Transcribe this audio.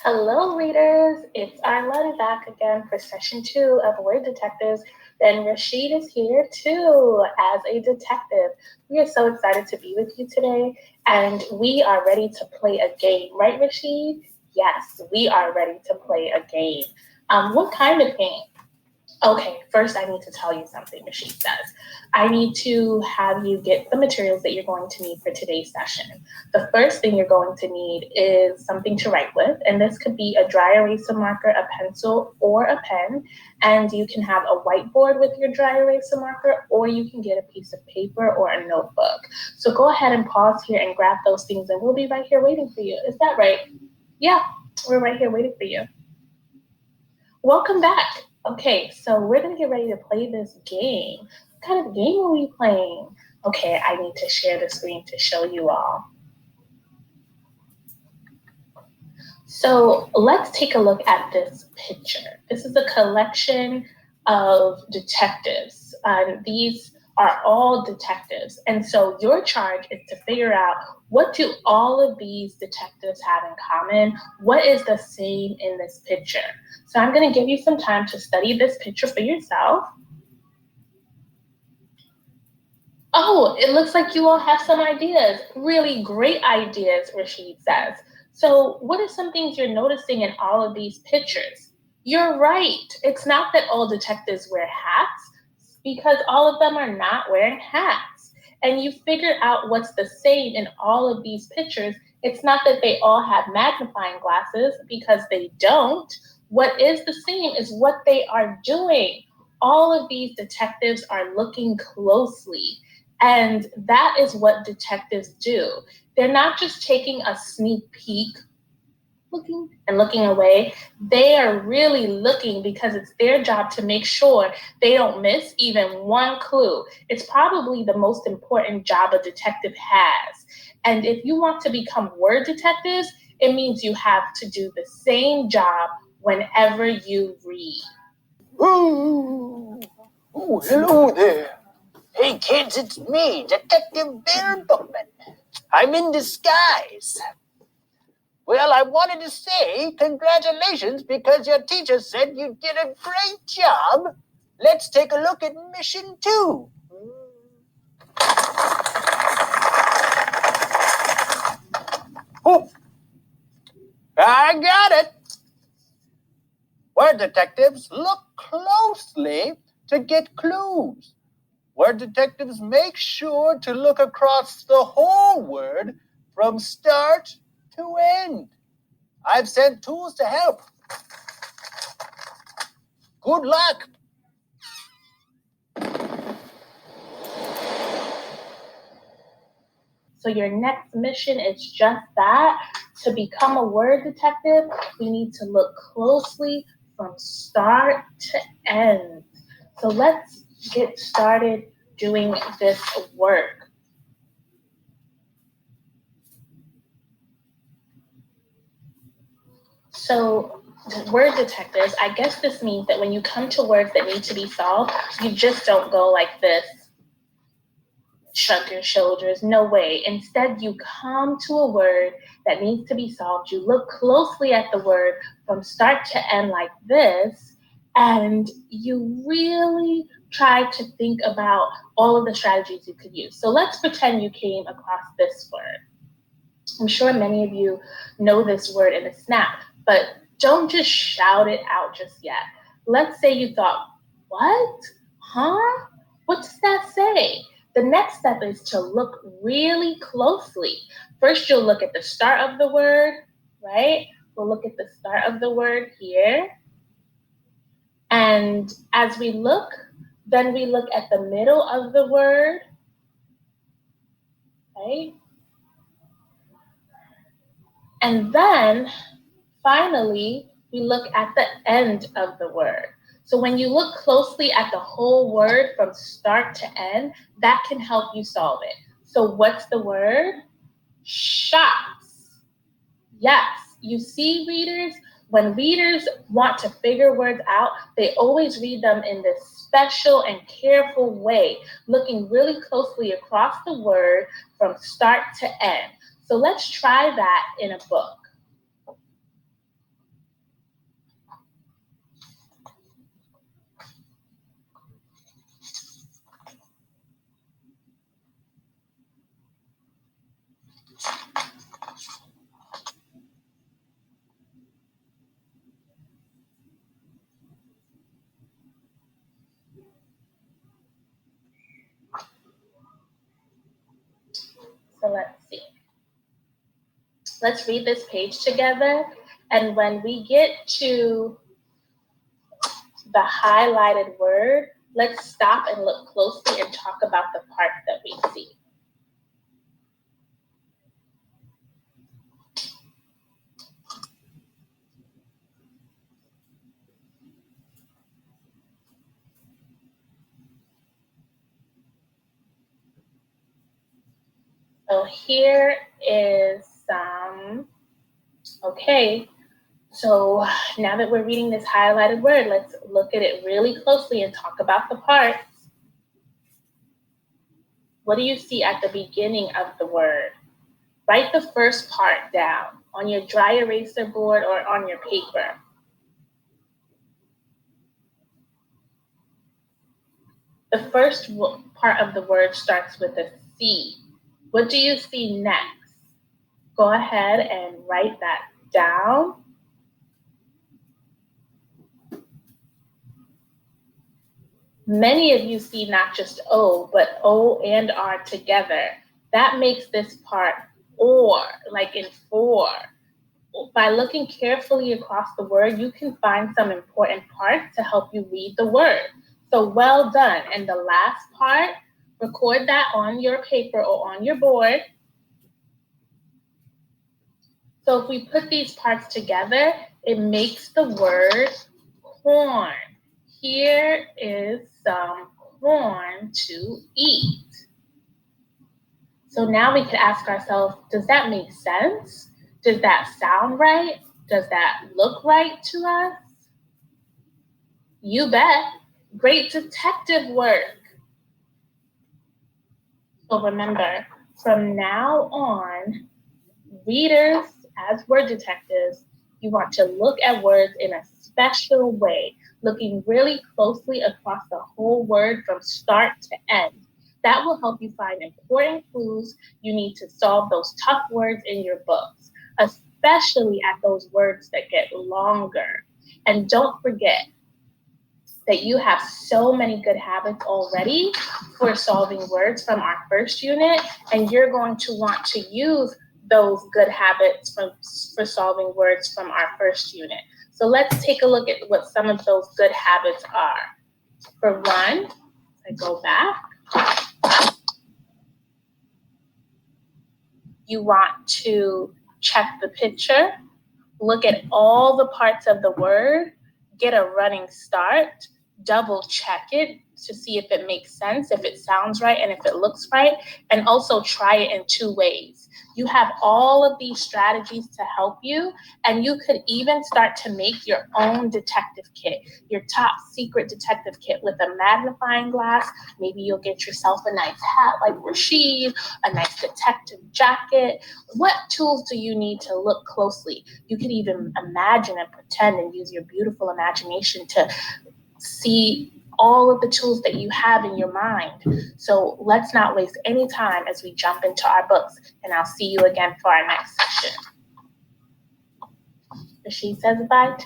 Hello, readers. It's Arlen back again for session 2 of Word Detectives. And Rashid is here too as a detective. We are so excited to be with you today, and we are ready to play a game, right, Rashid? Yes, we are ready to play a game. What kind of game? Okay, first I need to tell you something, Rashid says. I need to have you get the materials that you're going to need for today's session. The first thing you're going to need is something to write with, and this could be a dry eraser marker, a pencil, or a pen. And you can have a whiteboard with your dry eraser marker, or you can get a piece of paper or a notebook. So go ahead and pause here and grab those things, and we'll be right here waiting for you. Is that right? Yeah, we're right here waiting for you. Welcome back. Okay, so we're gonna get ready to play this game. What kind of game are we playing? Okay, I need to share the screen to show you all. So let's take a look at this picture. This is a collection of detectives. These are all detectives. And so your charge is to figure out, what do all of these detectives have in common? What is the same in this picture? So I'm going to give you some time to study this picture for yourself. Oh, it looks like you all have some ideas. Really great ideas, Rashid says. So, what are some things you're noticing in all of these pictures? You're right. It's not that all detectives wear hats, because all of them are not wearing hats. And you figured out what's the same in all of these pictures. It's not that they all have magnifying glasses, because they don't. What is the same is what they are doing. All of these detectives are looking closely. And that is what detectives do. They're not just taking a sneak peek, looking and looking away. They are really looking, because it's their job to make sure they don't miss even one clue. It's probably the most important job a detective has. And if you want to become word detectives, it means you have to do the same job whenever you read. Ooh, hello there. Hey, kids, it's me, Detective Bear Bookman. I'm in disguise. Well, I wanted to say congratulations because your teacher said you did a great job. Let's take a look at mission 2. Oh, I got it. Word detectives look closely to get clues. Word detectives make sure to look across the whole word from start to end. I've sent tools to help. Good luck. So your next mission is just that. To become a word detective, we need to look closely from start to end. So let's get started doing this work. So word detectives, I guess this means that when you come to words that need to be solved, you just don't go like this, shrug your shoulders. No way. Instead, you come to a word that needs to be solved. You look closely at the word from start to end like this, and you really try to think about all of the strategies you could use. So let's pretend you came across this word. I'm sure many of you know this word in a snap, but don't just shout it out just yet. Let's say you thought, what? Huh? What does that say? The next step is to look really closely. First, you'll look at the start of the word, right? We'll look at the start of the word here. And as we look, then we look at the middle of the word, right? And then finally, we look at the end of the word. So when you look closely at the whole word from start to end, that can help you solve it. So what's the word? Shots. Yes, you see, readers, when readers want to figure words out, they always read them in this special and careful way, looking really closely across the word from start to end. So let's try that in a book. let's see. Let's read this page together. And when we get to the highlighted word, let's stop and look closely and talk about the part that we see. So here is some, okay, so now that we're reading this highlighted word, let's look at it really closely and talk about the parts. What do you see at the beginning of the word? Write the first part down on your dry eraser board or on your paper. The first part of the word starts with a C. What do you see next? Go ahead and write that down. Many of you see not just O, but O and R together. That makes this part or, like in for. By looking carefully across the word, you can find some important parts to help you read the word. So well done. And the last part, record that on your paper or on your board. So if we put these parts together, it makes the word corn. Here is some corn to eat. So now we could ask ourselves, does that make sense? Does that sound right? Does that look right to us? You bet. Great detective work. So remember, from now on, readers, as word detectives, you want to look at words in a special way, looking really closely across the whole word from start to end. That will help you find important clues you need to solve those tough words in your books, especially at those words that get longer. And don't forget that you have so many good habits already for solving words from our first unit, and you're going to want to use those good habits for solving words from our first unit. So let's take a look at what some of those good habits are. For one, I go back. You want to check the picture, look at all the parts of the word, get a running start, double check it to see if it makes sense, if it sounds right, and if it looks right, and also try it in 2 ways. You have all of these strategies to help you, and you could even start to make your own detective kit, your top secret detective kit with a magnifying glass. Maybe you'll get yourself a nice hat like Rashid, a nice detective jacket. What tools do you need to look closely? You could even imagine and pretend and use your beautiful imagination to see all of the tools that you have in your mind. So let's not waste any time as we jump into our books, and I'll see you again for our next session. Rashid says bye too.